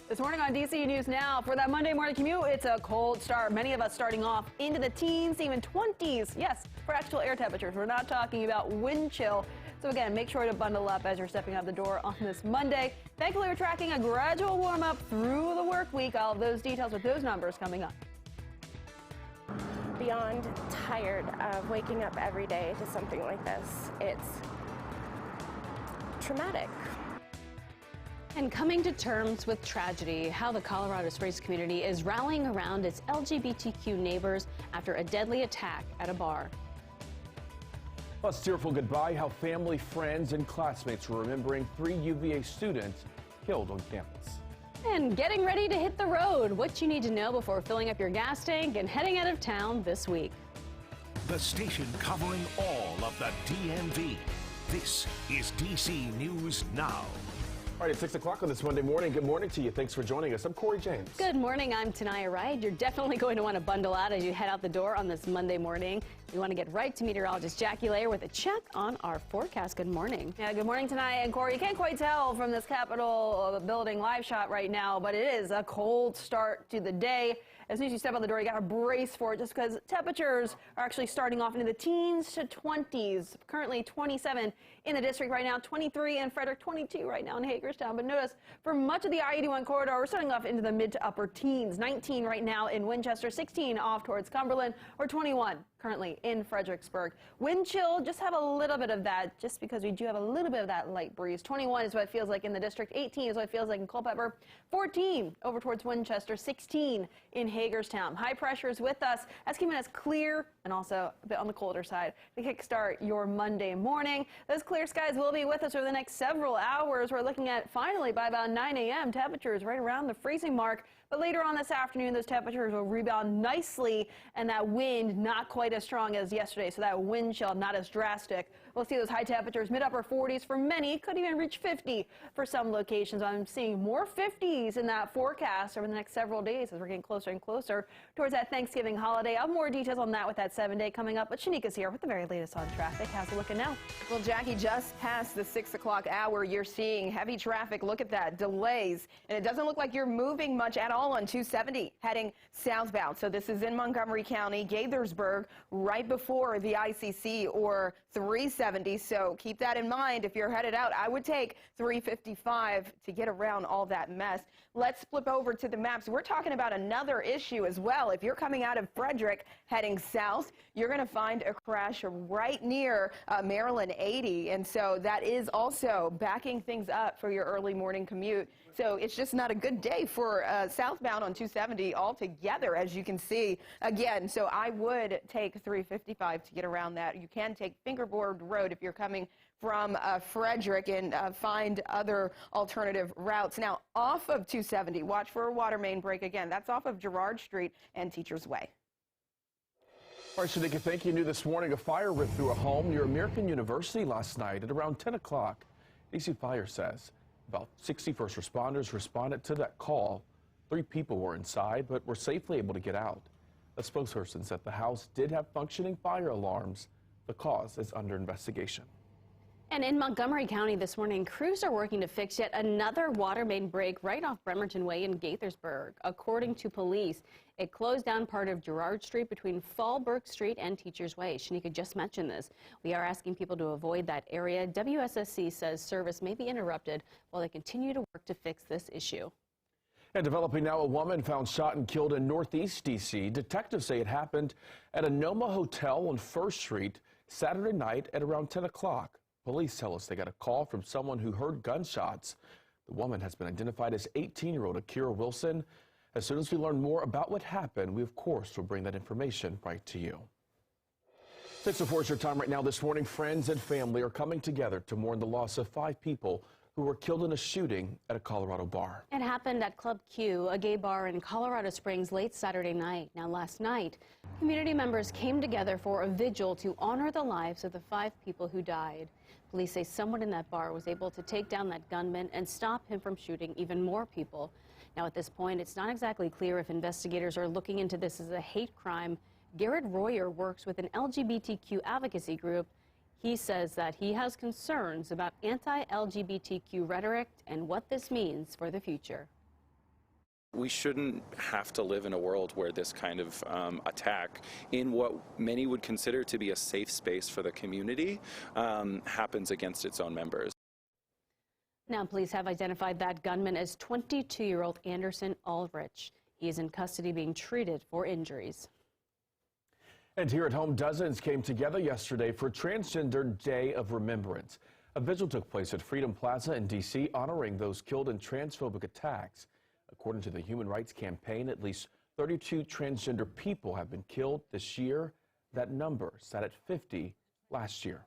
This morning on DC News Now, for that Monday morning commute, it's a cold start. Many of us starting off into the teens, even 20s. Yes, for actual air temperatures. We're not talking about wind chill. So again, make sure to bundle up as you're stepping out the door on this Monday. Thankfully, we're tracking a gradual warm up through the work week. All of those details with those numbers coming up. Beyond tired of waking up every day to something like this. It's traumatic. And coming to terms with tragedy, how the Colorado Springs community is rallying around its LGBTQ neighbors after a deadly attack at a bar. Plus, tearful goodbye, how family, friends, and classmates were remembering 3 UVA students killed on campus. And getting ready to hit the road, what you need to know before filling up your gas tank and heading out of town this week. The station covering all of the DMV. This is DC News Now. All right, it's 6 o'clock on this Monday morning. Good morning to you. Thanks for joining us. I'm Corey James. Good morning. I'm Tanaya Wright. You're definitely going to want to bundle out as you head out the door on this Monday morning. We want to get right to meteorologist Jackie Layer with a check on our forecast. Good morning. Yeah, good morning tonight. And Corey, you can't quite tell from this Capitol building live shot right now, but it is a cold start to the day. As soon as you step out the door, you got to brace for it just because temperatures are actually starting off into the teens to 20s. Currently 27 in the district right now, 23 in Frederick, 22 right now in Hagerstown. But notice for much of the I-81 corridor, we're starting off into the mid to upper teens. 19 right now in Winchester, 16 off towards Cumberland, or 21 currently in Fredericksburg. Wind chill, just have a little bit of that just because we do have a little bit of that light breeze. 21 is what it feels like in the district. 18 is what it feels like in Culpeper. 14 over towards Winchester. 16 in Hagerstown. High pressure is with us. That's keeping us clear and also a bit on the colder side to kickstart your Monday morning. Those clear skies will be with us over the next several hours. We're looking at finally by about 9 a.m. temperatures right around the freezing mark. But later on this afternoon, those temperatures will rebound nicely and that wind not quite as strong as yesterday. So that wind chill not as drastic. We'll see those high temperatures mid-upper 40s for many, could even reach 50 for some locations. I'm seeing more 50s in that forecast over the next several days as we're getting closer and closer towards that Thanksgiving holiday. I'll have more details on that with that 7-day coming up. But Shanika's here with the very latest on traffic. How's it looking now? Well, Jackie, just past the 6 o'clock hour, you're seeing heavy traffic. Look at that, delays. And it doesn't look like you're moving much at all on 270 heading southbound. So this is in Montgomery County, Gaithersburg, right before the ICC or 370. So keep that in mind. If you're headed out, I would take 355 to get around all that mess. Let's flip over to the maps. We're talking about another issue as well. If you're coming out of Frederick heading south, you're going to find a crash right near Maryland 80. And so that is also backing things up for your early morning commute. So it's just not a good day for southbound on 270 altogether, as you can see. Again, so I would take 355 to get around that. You can take Fingerboard Road if you're coming from Frederick and find other alternative routes. Now, off of 270, watch for a water main break again. That's off of Girard Street and Teachers Way. All right, Shanika, thank you. New this morning, a fire ripped through a home near American University last night at around 10 o'clock. DC Fire says about 60 first responders responded to that call. 3 people were inside, but were safely able to get out. A spokesperson said the house did have functioning fire alarms. The cause is under investigation. And in Montgomery County this morning, crews are working to fix yet another water main break right off Bremerton Way in Gaithersburg. According to police, it closed down part of Girard Street between Fallbrook Street and Teachers Way. Shanika just mentioned this. We are asking people to avoid that area. WSSC says service may be interrupted while they continue to work to fix this issue. And developing now, a woman found shot and killed in Northeast D.C. Detectives say it happened at a Noma Hotel on 1st Street Saturday night at around 10 o'clock. Police tell us they got a call from someone who heard gunshots. The woman has been identified as 18-year-old Akira Wilson. As soon as we learn more about what happened, we, of course, will bring that information right to you. 6:04 is your time right now. This morning, friends and family are coming together to mourn the loss of 5 people who were killed in a shooting at a Colorado bar. It happened at Club Q, a gay bar in Colorado Springs, late Saturday night. Now, last night, community members came together for a vigil to honor the lives of the 5 people who died. Police say someone in that bar was able to take down that gunman and stop him from shooting even more people. Now, at this point, it's not exactly clear if investigators are looking into this as a hate crime. Garrett Royer works with an LGBTQ advocacy group. He says that he has concerns about anti-LGBTQ rhetoric and what this means for the future. We shouldn't have to live in a world where this kind of attack in what many would consider to be a safe space for the community happens against its own members. Now, police have identified that gunman as 22-year-old Anderson Ulrich. He is in custody being treated for injuries. And here at home, dozens came together yesterday for Transgender Day of Remembrance. A vigil took place at Freedom Plaza in D.C. honoring those killed in transphobic attacks. According to the Human Rights Campaign, at least 32 transgender people have been killed this year. That number sat at 50 last year.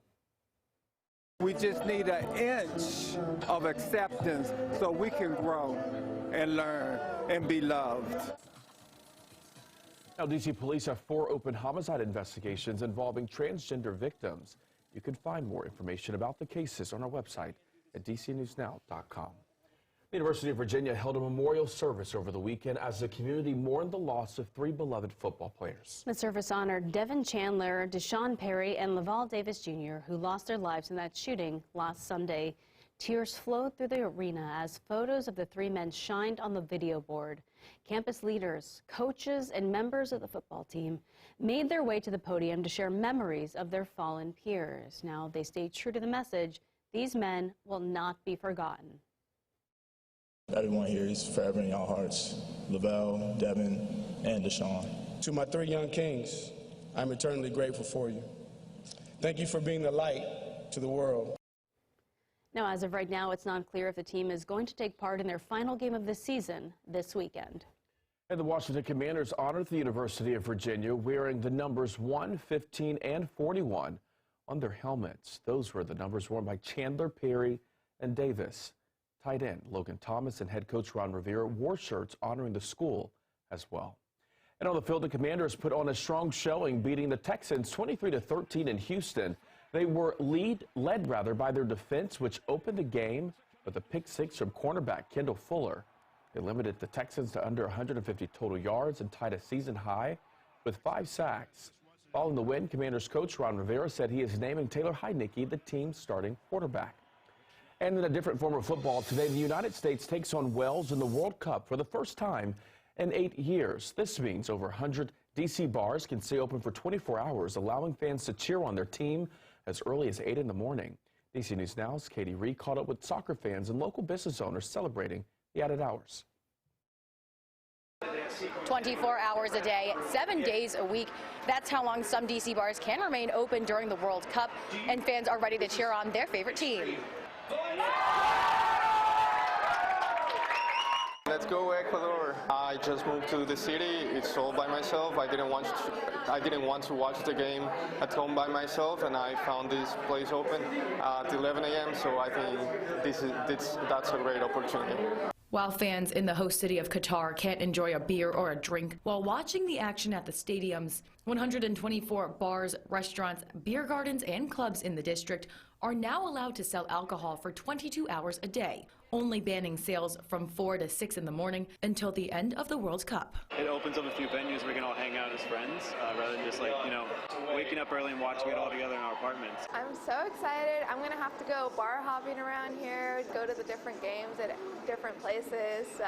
We just need an inch of acceptance so we can grow and learn and be loved. Now, D.C. police have 4 open homicide investigations involving transgender victims. You can find more information about the cases on our website at dcnewsnow.com. The University of Virginia held a memorial service over the weekend as the community mourned the loss of 3 beloved football players. The service honored Devin Chandler, Deshaun Perry, and Laval Davis Jr., who lost their lives in that shooting last Sunday. Tears flowed through the arena as photos of the 3 men shined on the video board. Campus leaders, coaches, and members of the football team made their way to the podium to share memories of their fallen peers. Now, they stayed true to the message: these men will not be forgotten. Everyone here is forever in your hearts. Lavelle, Devin, and Deshaun. To my 3 young kings, I'm eternally grateful for you. Thank you for being the light to the world. Now, as of right now, it's not clear if the team is going to take part in their final game of the season this weekend. And the Washington Commanders honored the University of Virginia wearing the numbers 1, 15, and 41 on their helmets. Those were the numbers worn by Chandler, Perry, and Davis. Tight end Logan Thomas and head coach Ron Rivera wore shirts honoring the school as well. And on the field, the Commanders put on a strong showing, beating the Texans 23-13 in Houston. They were led by their defense, which opened the game with a pick 6 from cornerback Kendall Fuller. They limited the Texans to under 150 total yards and tied a season high with 5 sacks. Following the win, Commanders coach Ron Rivera said he is naming Taylor Heinicke the team's starting quarterback. And in a different form of football, today the United States takes on Wales in the World Cup for the first time in 8 years. This means over 100 D.C. bars can stay open for 24 hours, allowing fans to cheer on their team as early as 8 in the morning. D.C. News Now's Katie Ree caught up with soccer fans and local business owners celebrating the added hours. 24 hours a day, 7 days a week. That's how long some D.C. bars can remain open during the World Cup, and fans are ready to cheer on their favorite team. Let's go Ecuador. I just moved to the city. It's all by myself. I didn't want to watch the game at home by myself, and I found this place open at 11 a.m. So I think that's a great opportunity. While fans in the host city of Qatar can't enjoy a beer or a drink while watching the action at the stadiums, 124 bars, restaurants, beer gardens, and clubs in the district are now allowed to sell alcohol for 22 hours a day, only banning sales from 4 to 6 in the morning until the end of the World Cup. It opens up a few venues where we can all hang out as friends rather than just waking up early and watching it all together in our apartments. I'm so excited. I'm going to have to go bar hopping around here, go to the different games at different places. So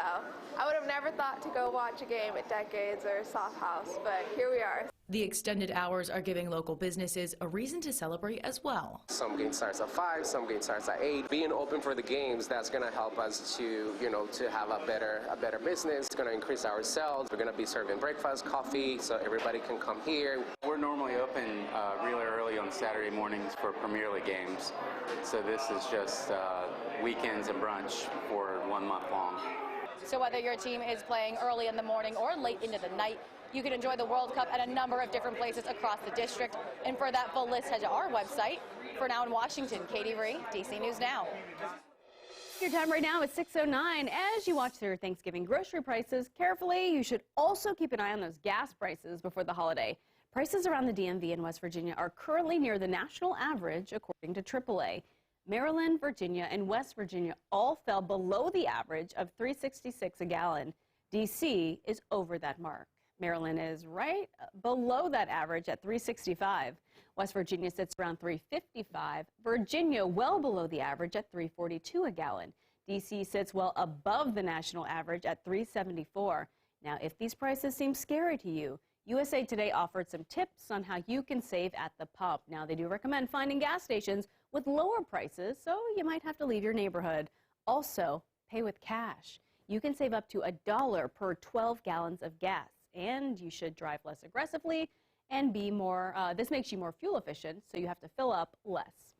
I would have never thought to go watch a game at Decades or Soft House, but here we are. The extended hours are giving local businesses a reason to celebrate as well. Some game starts at 5, some game starts at 8. Being open for the games, that's going to help us to, to have a better business. It's going to increase our sales. We're going to be serving breakfast, coffee, so everybody can come here. We're normally open really early on Saturday mornings for Premier League games. So this is just weekends and brunch for 1 month long. So whether your team is playing early in the morning or late into the night, you can enjoy the World Cup at a number of different places across the district. And for that full list, head to our website. For now in Washington, Katie Ree, DC News Now. Your time right now is 6:09. As you watch their Thanksgiving grocery prices carefully, you should also keep an eye on those gas prices before the holiday. Prices around the DMV in West Virginia are currently near the national average, according to AAA. Maryland, Virginia, and West Virginia all fell below the average of $3.66 a gallon. D.C. is over that mark. Maryland is right below that average at $3.65. West Virginia sits around $3.55. Virginia well below the average at $3.42 a gallon. DC sits well above the national average at $3.74. Now, if these prices seem scary to you, USA Today offered some tips on how you can save at the pump. Now, they do recommend finding gas stations with lower prices, so you might have to leave your neighborhood. Also, pay with cash. You can save up to $1 per 12 gallons of gas, and you should drive less aggressively and be more, this makes you more fuel efficient, so you have to fill up less.